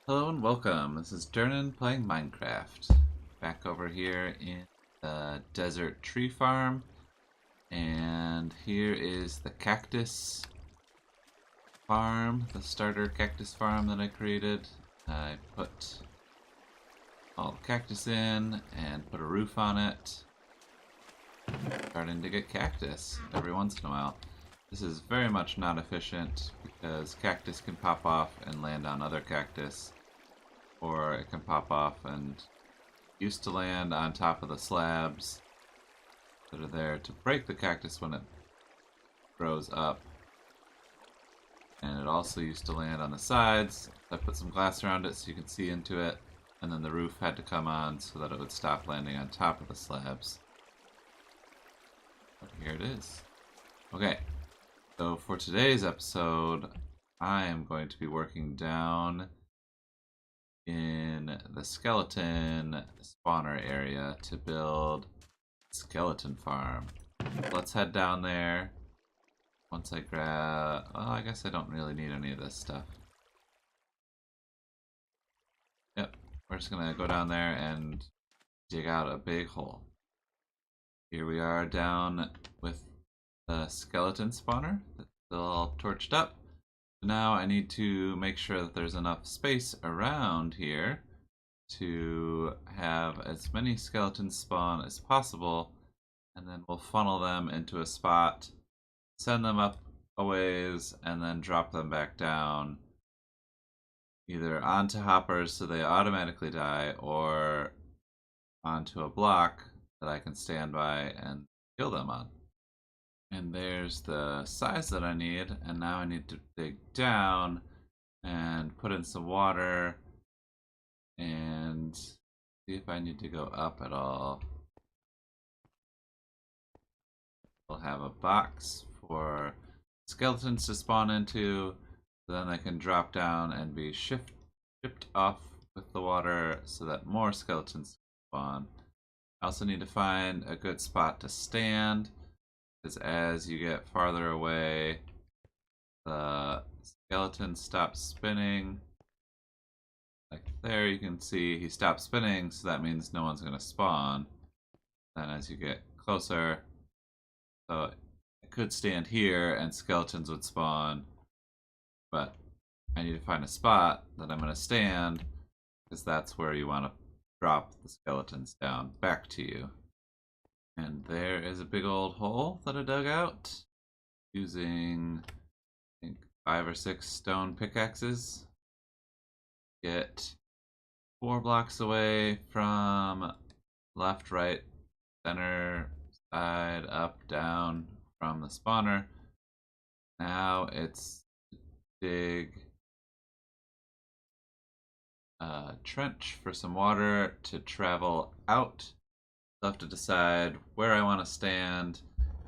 Hello and welcome. This is Dirnan playing Minecraft. Back over here in the desert tree farm. And here is the cactus farm, the starter cactus farm that I created. I put all the cactus in and put a roof on it. Starting to get cactus every once in a while. This is very much not efficient because cactus can pop off and land on other cactus, or it can pop off and used to land on top of the slabs that are there to break the cactus when it grows up. And it also used to land on the sides. I put some glass around it so you can see into it, and then the roof had to come on so that it would stop landing on top of the slabs. But here it is. Okay, so for today's episode, I am going to be working down in the skeleton spawner area to build skeleton farm. Let's head down there. Once I grab... well, I guess I don't really need any of this stuff. Yep, we're just gonna go down there and dig out a big hole. Here we are down with the skeleton spawner that's still all torched up. Now I need to make sure that there's enough space around here to have as many skeletons spawn as possible, and then we'll funnel them into a spot, send them up a ways, and then drop them back down either onto hoppers so they automatically die, or onto a block that I can stand by and kill them on. And there's the size that I need, and now I need to dig down and put in some water and see if I need to go up at all. We'll have a box for skeletons to spawn into, so then they can drop down and be shipped off with the water so that more skeletons spawn. I also need to find a good spot to stand, because as you get farther away, the skeleton stops spinning. Like there, you can see he stopped spinning, so that means no one's going to spawn. Then as you get closer, so I could stand here and skeletons would spawn, but I need to find a spot that I'm going to stand, because that's where you want to drop the skeletons down back to you. And there is a big old hole that I dug out using, I think, 5 or 6 stone pickaxes. Get 4 blocks away from left, right, center, side, up, down from the spawner. Now it's dig a trench for some water to travel out. I have to decide where I want to stand,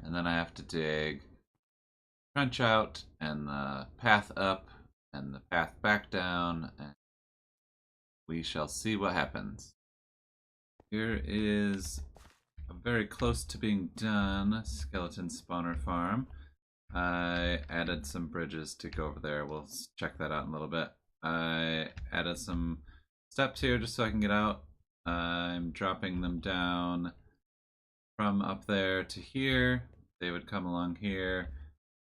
and then I have to dig trench out and the path up and the path back down, and we shall see what happens. Here is a very close to being done skeleton spawner farm. I added some bridges to go over there. We'll check that out in a little bit. I added some steps here just so I can get out. I'm dropping them down from up there to here. They would come along here,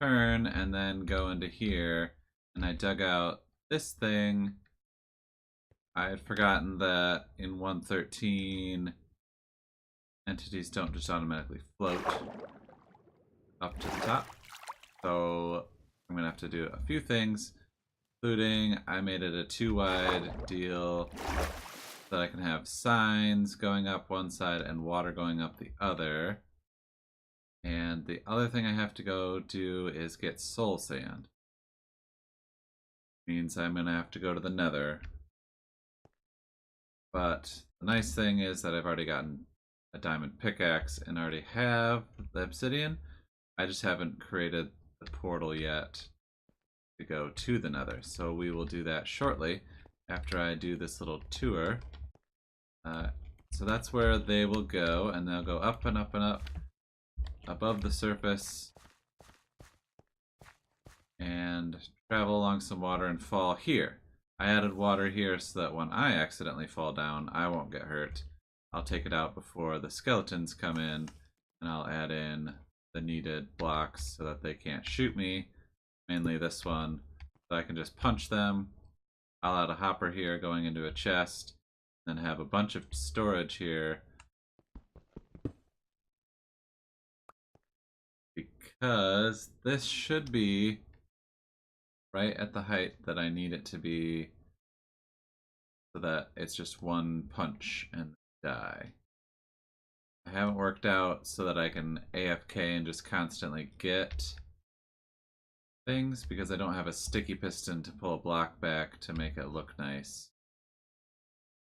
turn, and then go into here. And I dug out this thing. I had forgotten that in 1.13 entities don't just automatically float up to the top. So I'm gonna have to do a few things, including I made it a 2-wide deal so that I can have signs going up one side and water going up the other. And the other thing I have to go do is get soul sand. Means I'm gonna have to go to the nether. But the nice thing is that I've already gotten a diamond pickaxe and already have the obsidian. I just haven't created the portal yet to go to the nether. So we will do that shortly after I do this little tour. So that's where they will go, and they'll go up and up and up above the surface and travel along some water and fall here. I added water here so that when I accidentally fall down, I won't get hurt. I'll take it out before the skeletons come in, and I'll add in the needed blocks so that they can't shoot me, mainly this one, so I can just punch them. I'll add a hopper here going into a chest, then have a bunch of storage here because this should be right at the height that I need it to be so that it's just one punch and die. I haven't worked out so that I can AFK and just constantly get things because I don't have a sticky piston to pull a block back to make it look nice.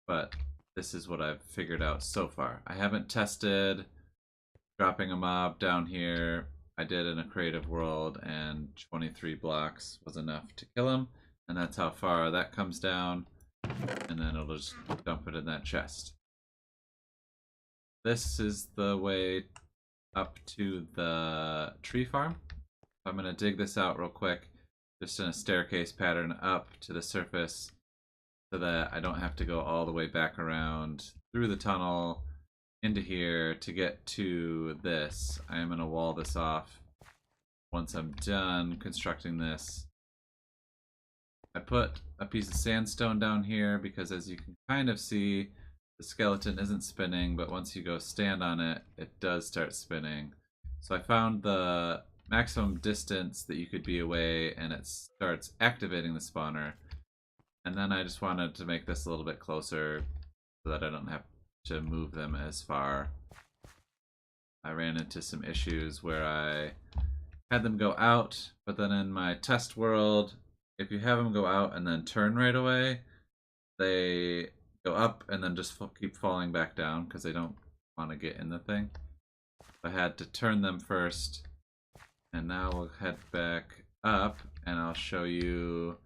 But this is what I've figured out so far. I haven't tested dropping a mob down here. I did in a creative world, and 23 blocks was enough to kill him, and that's how far that comes down, and then it'll just dump it in that chest. This is the way up to the tree farm. I'm going to dig this out real quick, just in a staircase pattern up to the surface so that I don't have to go all the way back around through the tunnel into here to get to this. I am going to wall this off once I'm done constructing this. I put a piece of sandstone down here because, as you can kind of see, the skeleton isn't spinning, but once you go stand on it, it does start spinning. So I found the maximum distance that you could be away and it starts activating the spawner. And then I just wanted to make this a little bit closer so that I don't have to move them as far. I ran into some issues where I had them go out, but then in my test world, if you have them go out and then turn right away, they go up and then just keep falling back down because they don't want to get in the thing. I had to turn them first, and now we'll head back up and I'll show you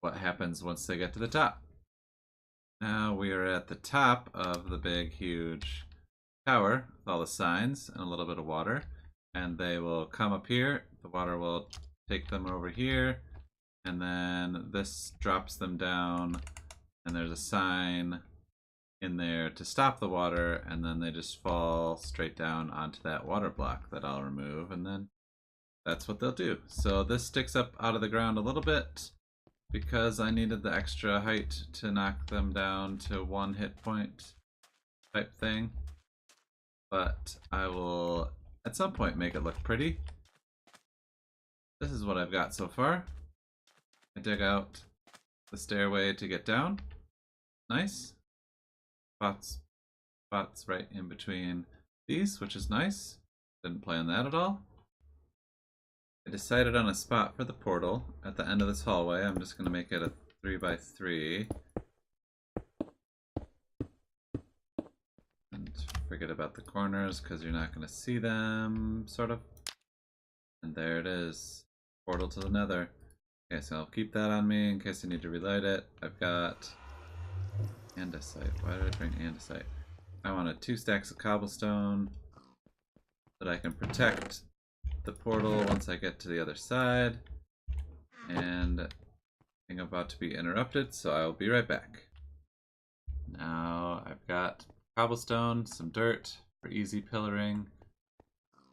what happens once they get to the top. Now we are at the top of the big huge tower with all the signs and a little bit of water, and they will come up here. The water will take them over here, and then this drops them down, and there's a sign in there to stop the water, and then they just fall straight down onto that water block that I'll remove, and then that's what they'll do. So this sticks up out of the ground a little bit because I needed the extra height to knock them down to 1 hit point type thing. But I will at some point make it look pretty. This is what I've got so far. I dig out the stairway to get down. Nice. Spots right in between these, which is nice. Didn't plan that at all. I decided on a spot for the portal at the end of this hallway. I'm just going to make it a 3x3. And forget about the corners because you're not going to see them, sort of. And there it is. Portal to the nether. Okay, so I'll keep that on me in case I need to relight it. I've got andesite. Why did I bring andesite? I wanted 2 stacks of cobblestone so that I can protect the portal once I get to the other side. And I'm about to be interrupted, so I'll be right back. Now I've got cobblestone, some dirt for easy pillaring,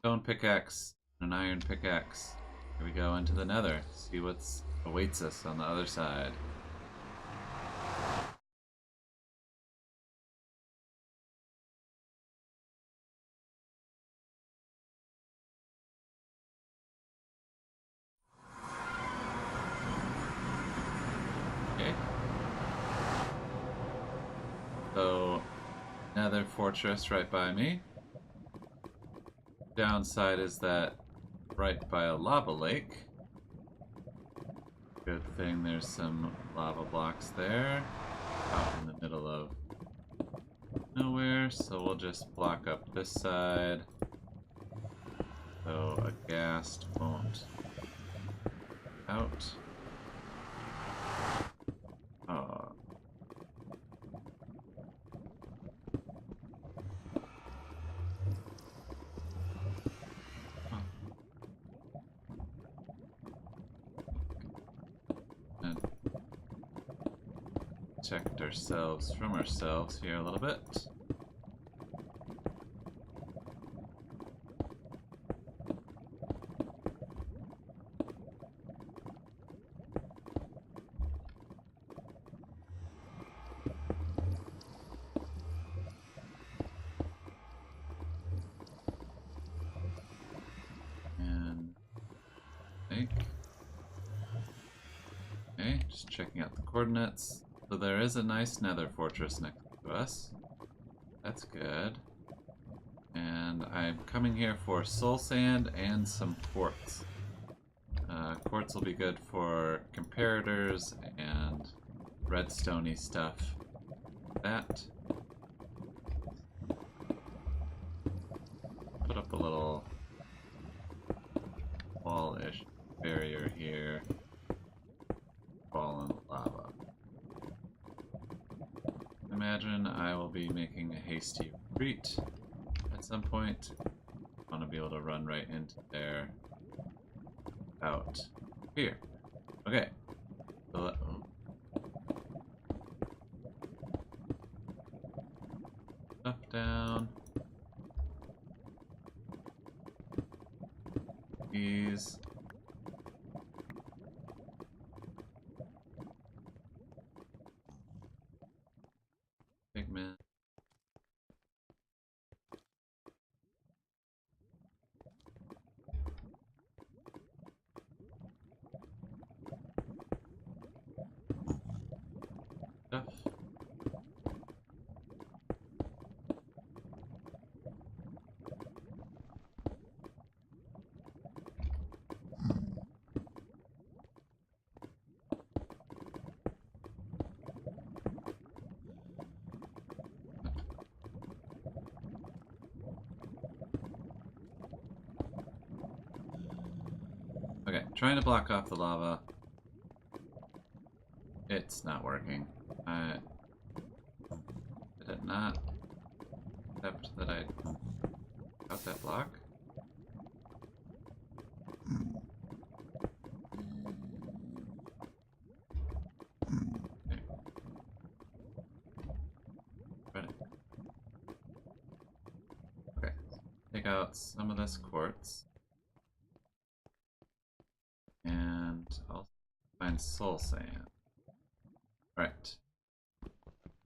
stone pickaxe, and an iron pickaxe. Here we go into the nether, see what awaits us on the other side. Okay. So, nether fortress right by me. Downside is that right by a lava lake. Good thing there's some lava blocks there. Out in the middle of nowhere, so we'll just block up this side so a ghast won't out. Oh. And protect ourselves from ourselves here a little bit. Okay, just checking out the coordinates. So there is a nice nether fortress next to us. That's good. And I'm coming here for soul sand and some quartz. Quartz will be good for comparators and redstone-y stuff. That. Put up a little wall-ish barrier here. Fallen lava. Imagine I will be making a hasty retreat at some point. I want to be able to run right into there. Out here. Okay. So stuff down. These. Pigment. Stuff. Okay, trying to block off the lava. It's not working. Did it not accept that I got that block? Okay. Ready. Okay, take out some of this quartz. And I'll find soul sand. Right.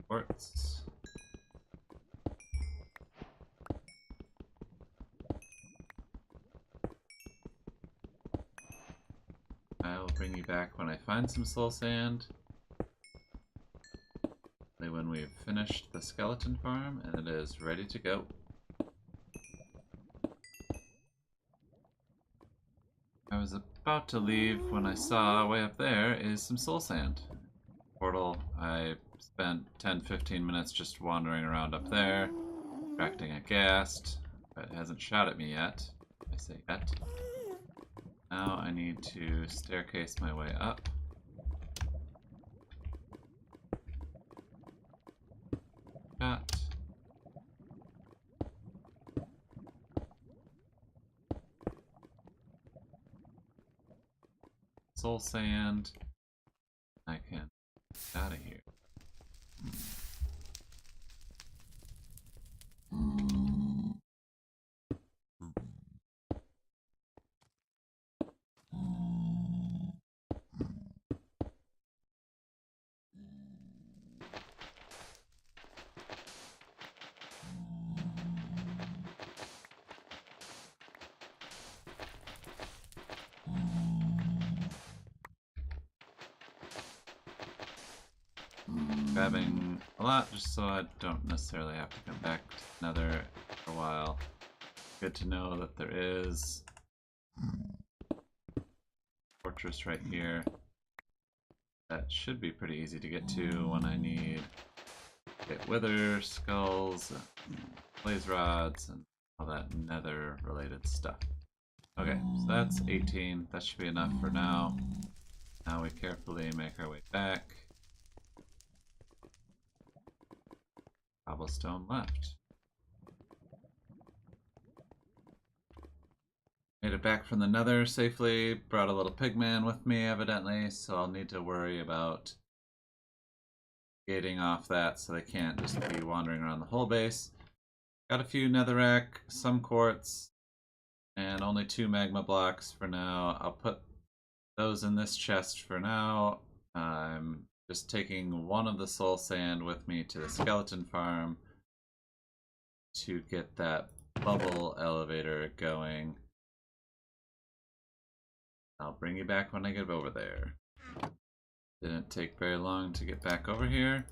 Quartz. I'll bring you back when I find some soul sand. When we've finished the skeleton farm and it is ready to go. I was about to leave when I saw way up there is some soul sand. Portal, I spent 10-15 minutes just wandering around up there, attracting a ghast, but it hasn't shot at me yet. I say yet. Now I need to staircase my way up. Got. Soul sand. I can get out of here. Grabbing a lot just so I don't necessarily have to come back to Nether for a while. Good to know that there is a fortress right here. That should be pretty easy to get to when I need to get wither, skulls, blaze rods, and all that nether related stuff. Okay, so that's 18. That should be enough for now. Now we carefully make our way back. Cobblestone left. Made it back from the nether safely. Brought a little pigman with me, evidently, so I'll need to worry about gating off that so they can't just be wandering around the whole base. Got a few netherrack, some quartz, and only 2 magma blocks for now. I'll put those in this chest for now. I'm just taking one of the soul sand with me to the skeleton farm to get that bubble elevator going. I'll bring you back when I get over there. Didn't take very long to get back over here.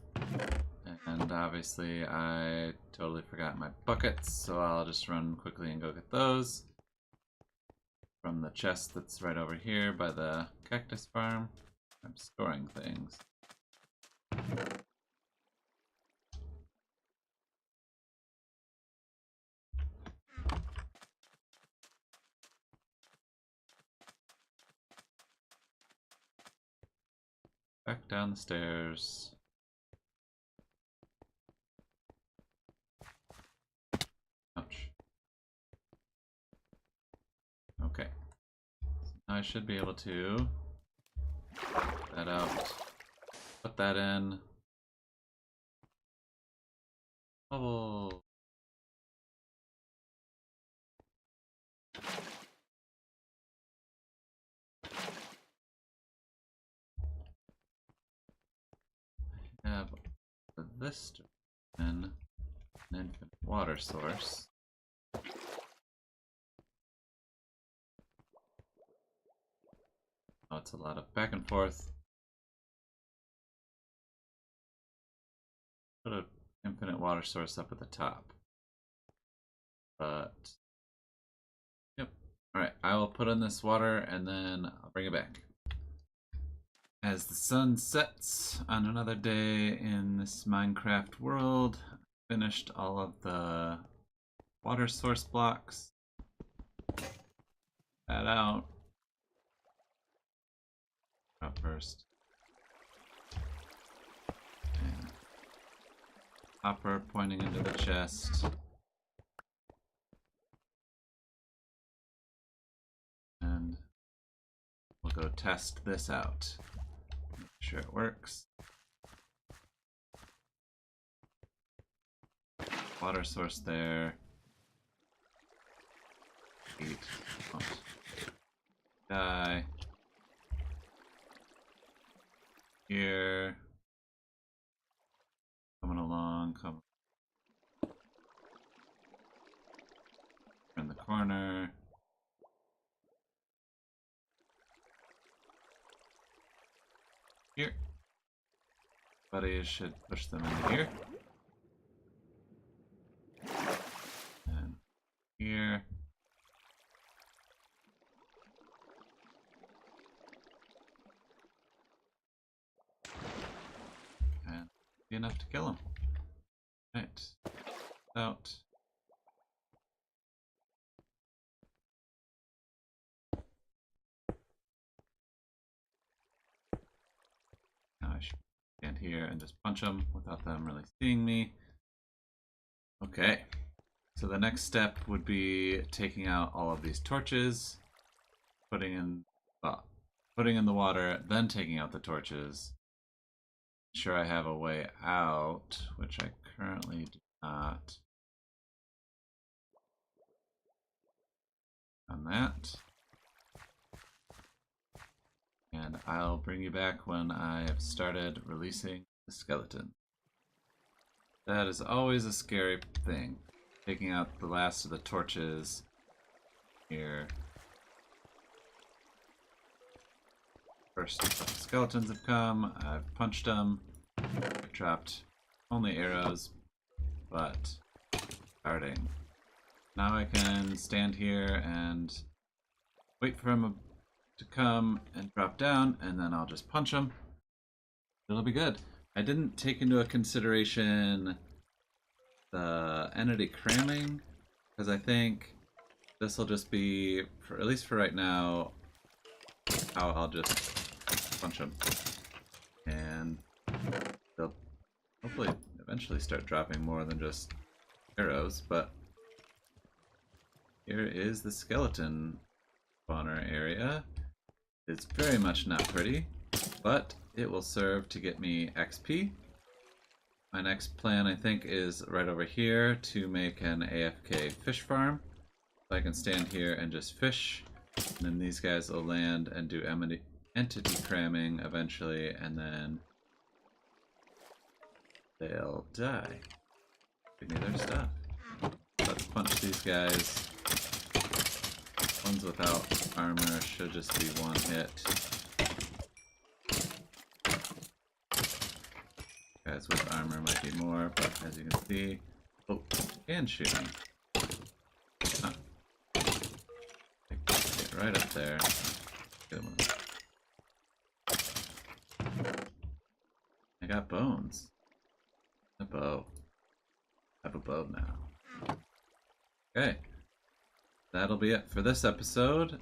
And obviously I totally forgot my buckets, so I'll just run quickly and go get those from the chest that's right over here by the cactus farm. I'm storing things. Back down the stairs. Ouch. Okay. So now I should be able to put that out. Put that in. Bubble. I have this and an infinite water source. Oh, it's a lot of back and forth. Put an infinite water source up at the top. But, yep. Alright, I will put in this water and then I'll bring it back. As the sun sets on another day in this Minecraft world, I finished all of the water source blocks. That out first. And hopper pointing into the chest. And we'll go test this out. Make sure it works. Water source there. Eat. Oh. Die. Here. Coming along. Come. In the corner. Here. Buddies should push them into here. And here. And be enough to kill him. Right. Out. Now I should stand here and just punch them without them really seeing me. Okay. So the next step would be taking out all of these torches, putting in the water, then taking out the torches. Sure, I have a way out, which I currently do not. On that. And I'll bring you back when I have started releasing the skeleton. That is always a scary thing. Taking out the last of the torches here. First skeletons have come, I've punched them, I've dropped only arrows, but starting. Now I can stand here and wait for him to come and drop down, and then I'll just punch him. It'll be good. I didn't take into consideration the entity cramming, because I think this will just be, for at least for right now, how I'll just punch them. And they'll hopefully eventually start dropping more than just arrows, but here is the skeleton spawner area. It's very much not pretty, but it will serve to get me XP my next plan, I think, is right over here to make an AFK fish farm. So I can stand here and just fish, and then these guys will land and do entity cramming eventually, and then they'll die. Give me their stuff. Let's punch these guys. Ones without armor should just be one hit. Guys with armor might be more, but as you can see... Oh, and shooting. Huh. Get right up there. Good one. I got bones. A bow. I have a bow now. Okay. That'll be it for this episode.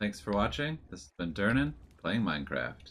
Thanks for watching. This has been Dirnan, playing Minecraft.